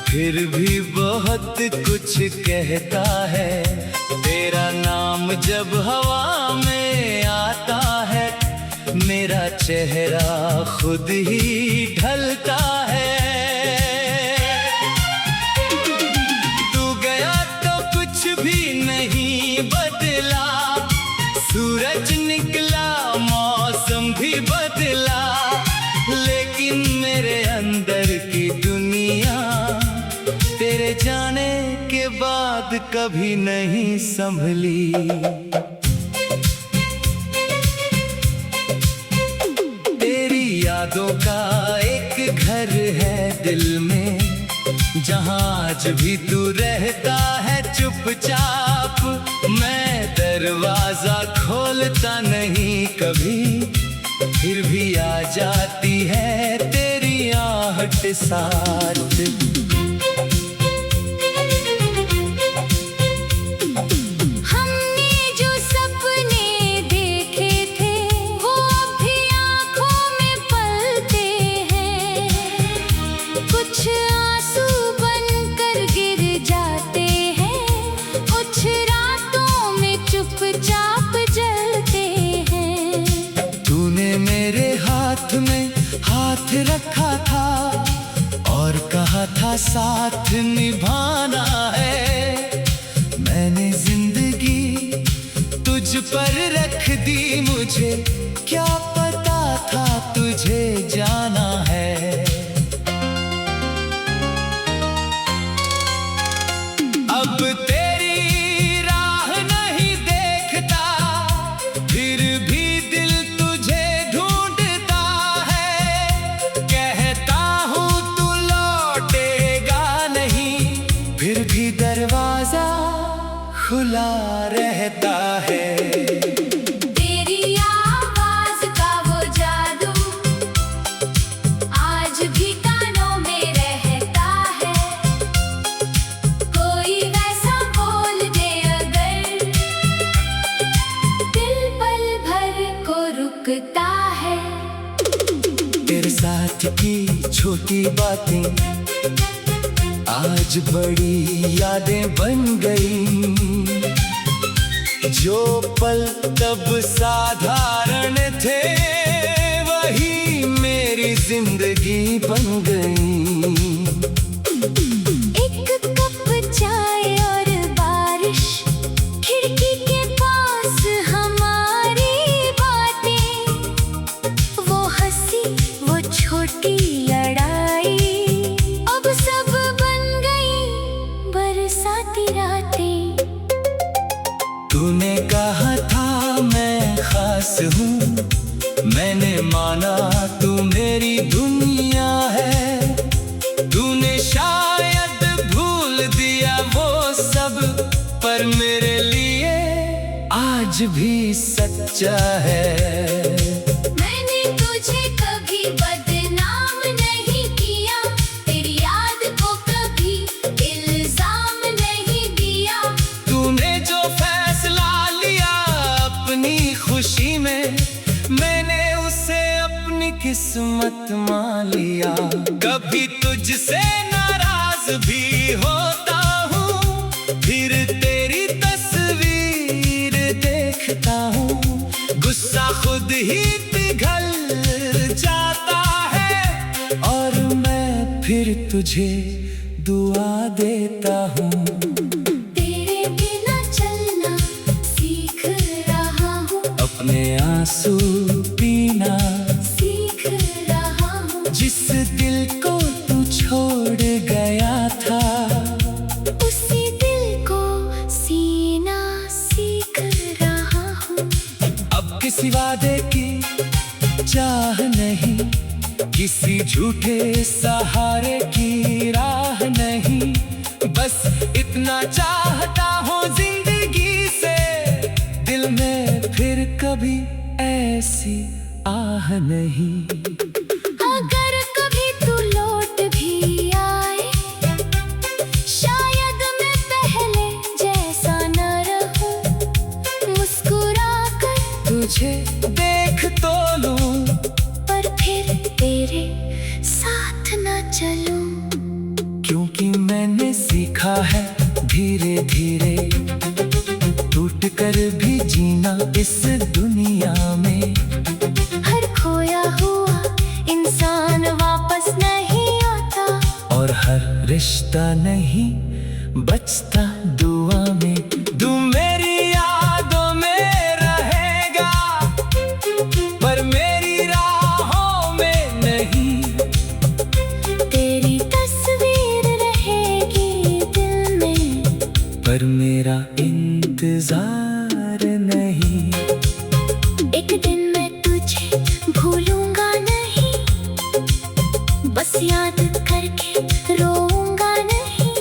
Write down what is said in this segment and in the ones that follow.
फिर भी बहुत कुछ कहता है। तेरा नाम जब हवा में आता है, मेरा चेहरा खुद ही ढलता है। तू गया तो कुछ भी नहीं बदला, सूरज निकला, मौसम भी बदला, लेकिन मेरे अंदर की दुनिया तेरे जाने के बाद कभी नहीं संभली। तेरी यादों का एक घर है दिल में, जहां आज भी तू रहता है चुपचाप। मैं दरवाजा खोलता नहीं कभी, फिर भी आ जाती है तेरी आहट साथ। में हाथ रखा था और कहा था साथ निभाना है। मैंने जिंदगी तुझ पर रख दी, मुझे क्या पता था तुझे जाना है। अब तेरी राह नहीं देखता, फिर भी दिल तुझे ढूंढता है। कहता हूँ तू लौटेगा नहीं, फिर भी दरवाजा खुला रहता है। तेरी आवाज का वो जादू आज भी कानों में रहता है। कोई वैसा बोल दे अगर, दिल पल भर को रुकता है। तेरे साथ की छोटी बातें आज बड़ी यादें बन गई। जो पल तब साधारण थे, वही मेरी जिंदगी बन गई। एक कप चाय और बारिश, खिड़की के पास हमारी बातें, वो हंसी वो छोटी लड़ाई, अब सब बन गई बरसाती रातें। तूने कहा था मैं खास हूँ, मैंने माना तू मेरी दुनिया है। तूने शायद भूल दिया वो सब, पर मेरे लिए आज भी सच्चा है। मैंने तुझे कभी बदनाम नहीं किया, तेरी याद को कभी इल्जाम नहीं दिया। तूने जो फैसला लिया अपनी खुशी में, मैंने उसे अपनी किस्मत मान लिया। कभी तुझसे नाराज भी होता हूँ, फिर तेरी तस्वीर देखता हूँ। गुस्सा खुद ही पिघल जाता है, और मैं फिर तुझे दुआ देता हूँ। तेरे बिना चलना सीख रहा हूँ, अपने आंसू पीना सीख रहा हूँ। जिस दिल को तू छोड़ गया था, उसी दिल को सीना सीख रहा हूँ। अब किसी वादे की चाह नहीं, किसी झूठे सहारे की राह नहीं। बस इतना चाहता हूँ जिंदगी से, दिल में फिर कभी ऐसी आह नहीं। अगर कभी तू लौट भी आए, शायद मैं पहले जैसा न रहूं। मुस्कुरा कर तुझे देख तो लूं, पर फिर तेरे साथ न चलूं। क्योंकि सीखा है धीरे धीरे, टूट कर भी जीना इस दुनिया में। हर खोया हुआ इंसान वापस नहीं आता, और हर रिश्ता नहीं बचता दुआ में। तू मेरी यादों में रहेगा, पर मेरी राहों में नहीं। तेरी तस्वीर रहेगी दिल में, पर मेरा इंतजार नहीं। एक दिन मैं तुझे भूलूंगा नहीं, बस याद करके रोऊंगा नहीं।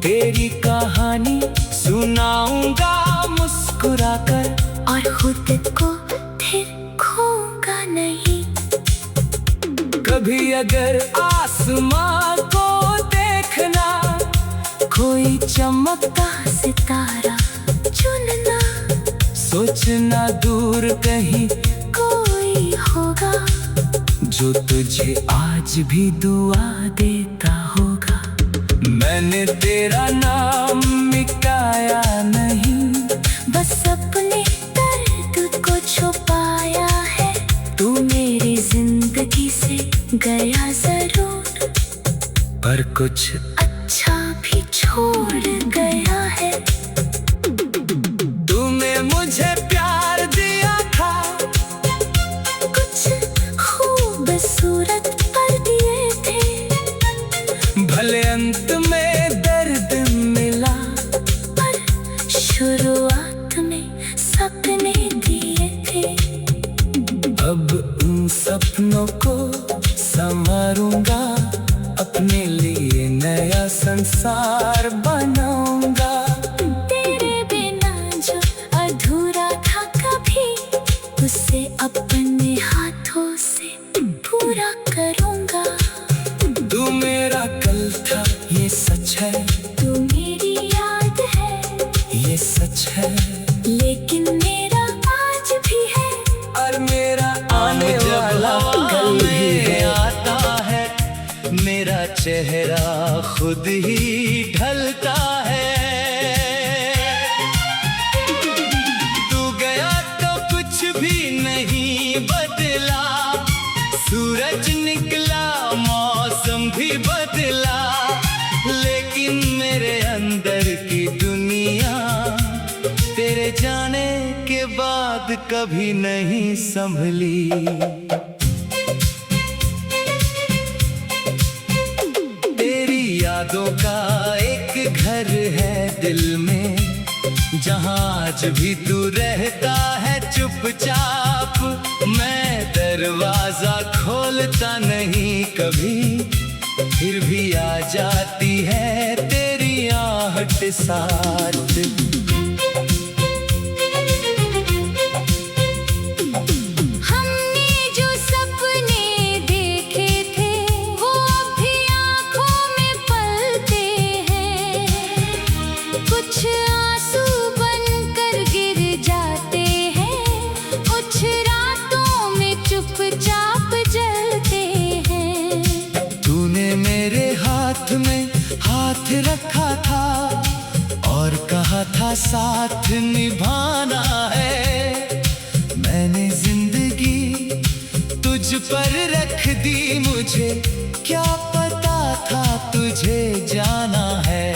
तेरी कहानी सुनाऊंगा मुस्कुराकर, और खुद को फिर खोऊंगा नहीं। कभी अगर आसमां को देखना, कोई चमकता सितारा चुनना, सोचना दूर कहीं कोई होगा जो तुझे आज भी दुआ देता होगा। मैंने तेरा नाम मिटाया नहीं, बस अपने दर्द को छुपाया है। तू मेरी जिंदगी से गया जरूर, पर कुछ अच्छा भी छोड़ गया है। तूने मुझे प्यार दिया था, कुछ खूबसूरत पल दिए थे, भले अंत में दर्द मिला, पर शुरुआत में सपने दिए थे। अब उन सपनों को संवारूंगा, अपने लिए नया संसार बनाऊंगा। तेरे बिना जो अधूरा था कभी, उसे अपने हाथों से पूरा करूंगा। तू मेरा कल था ये सच है, तू मेरी याद है ये सच है, लेकिन मेरा आज भी है। और मेरा आने वाला कल भी है। आता है मेरा चेहरा खुद ही ढलता है। तू गया तो कुछ भी नहीं बदला, सूरज निकला मौसम भी बदला, लेकिन मेरे अंदर की दुनिया तेरे जाने के बाद कभी नहीं संभली। तेरी यादों का एक घर है दिल में, जहाँ आज भी तू रहता है चुपचाप। मैं दरवाजा खोलता नहीं कभी, फिर भी आ जाती है तेरी आहट साथ। हमने जो सपने देखे थे, वो अब भी आँखों में पलते हैं। कुछ आंसू बनकर गिर जाते हैं, कुछ रातों में चुपचाप जलते हैं। तूने मेरे हाथ में हाथ रखा था, और कहा था साथ निभाना है। मैंने जिंदगी तुझ पर रख दी, मुझे क्या पता था तुझे जाना है।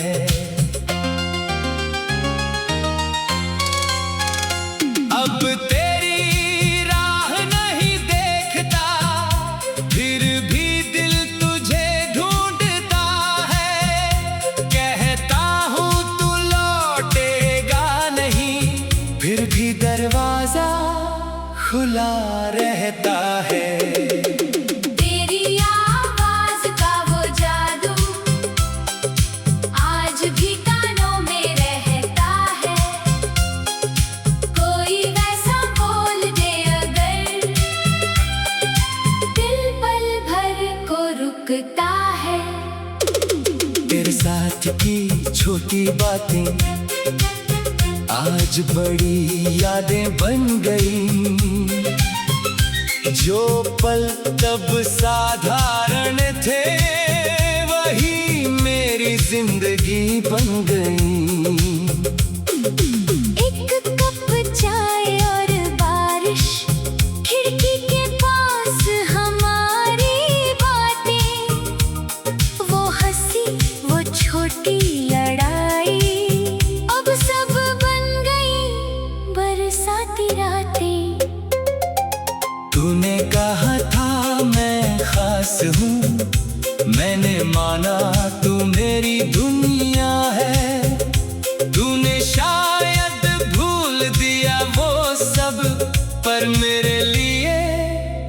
अब तेरी राह नहीं देखता, फिर भी दिल तुझे ढूंढता है। कहता हूँ तू लौटेगा नहीं, फिर भी दरवाजा खुला रहता है। तेरी आवाज का वो जादू आज भी कानों में रहता है। कोई वैसा बोल दे अगर, दिल पल भर को रुकता है। तेरे साथ की छोटी बातें आज बड़ी यादें बन गई। जो पल तब साधारण थे, वही मेरी जिंदगी बन गई। एक कप चाय और बारिश, खिड़की के पास हमारी बातें, वो हंसी वो छोटी लड़ाई, अब सब बन गई बरसाती रातें। तूने कहा था मैं खास हूँ, मैंने माना तू मेरी दुनिया है। तूने शायद भूल दिया वो सब, पर मेरे लिए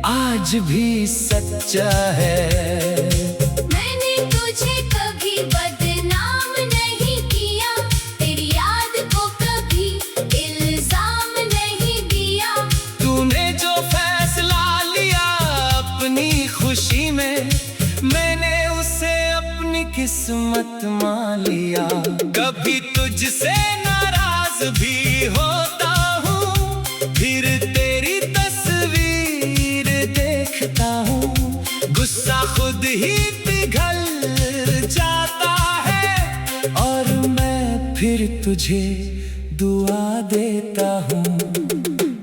आज भी सच्चा है। मैंने तुझे कभी बदनाम नहीं किया, तेरी याद को कभी इल्जाम नहीं दिया। तूने जो फैसला लिया अपनी खुशी में, मैंने उसे अपनी किस्मत मान लिया। कभी तुझसे नाराज भी होता हूँ, फिर तेरी तस्वीर देखता हूँ। गुस्सा खुद ही पिघल जाता है, और मैं फिर तुझे दुआ देता हूँ।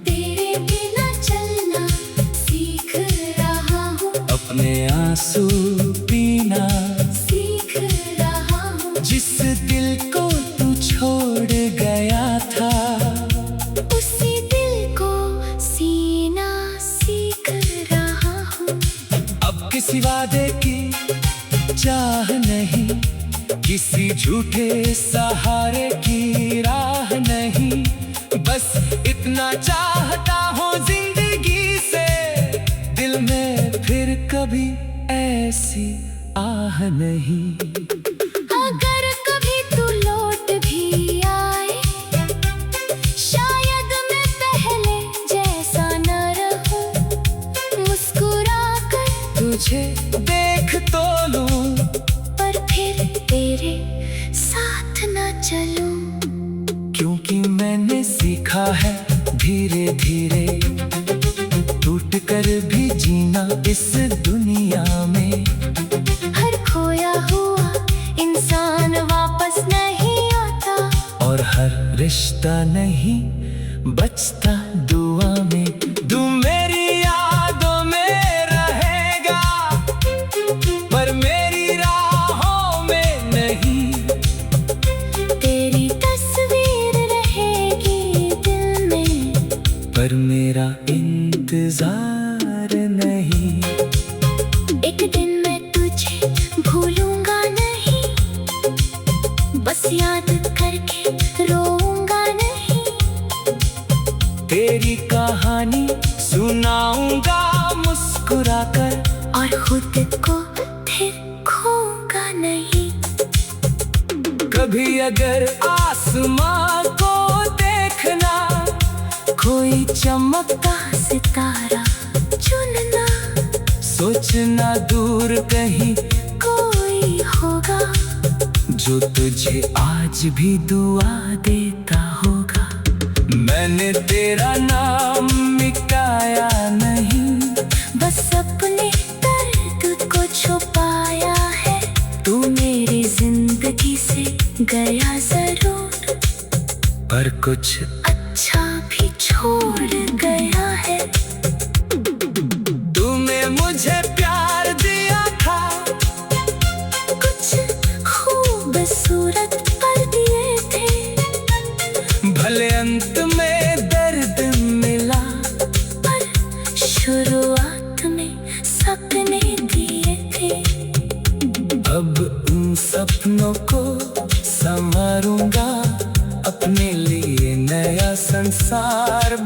तेरे बिना चलना सीख रहा हूँ, अपने आंसू पीना सीख रहा हूँ। जिस दिल को तू छोड़ गया था, उसी दिल को सीना सीख रहा हूँ। अब किसी वादे की चाह नहीं, किसी झूठे सहारे की राह नहीं। बस इतना चाहता हूँ जिंदगी से, दिल में फिर कभी ऐसी आह नहीं। अगर कभी तू लौट भी आए, शायद मैं पहले जैसा न रहूं। मुस्कुरा कर तुझे देख तो लूं, पर फिर तेरे साथ न चलूं। क्योंकि मैंने सीखा है धीरे धीरे टूट कर भी जीना इस दुनिया में। हर खोया हुआ इंसान वापस नहीं आता, और हर रिश्ता नहीं बचता दुआ में। तू मेरी यादों में रहेगा, पर मेरी राहों में नहीं। तेरी तस्वीर रहेगी दिल में, पर मेरा इंतजार नहीं। एक दिन मैं तुझे भूलूंगा नहीं, बस याद करके रोऊंगा नहीं। तेरी कहानी सुनाऊंगा मुस्कुराकर, और खुद को फिर खोऊंगा नहीं। कभी अगर आसमां को देखना, कोई चमकता सितारा चुनना, सोचना दूर कहीं कोई होगा जो तुझे आज भी दुआ देता होगा। मैंने तेरा नाम मिटाया नहीं, बस अपने दर्द को छुपाया है। तू मेरी जिंदगी से गया जरूर, पर कुछ अच्छा भी छोड़ गया है। तूने मुझे प्यार दिया था, कुछ खूबसूरत पल दिए थे, भले अंत में दर्द मिला, पर शुरुआत में सपने दिए थे। अब उन सपनों को संवारूंगा, अपने लिए नया संसार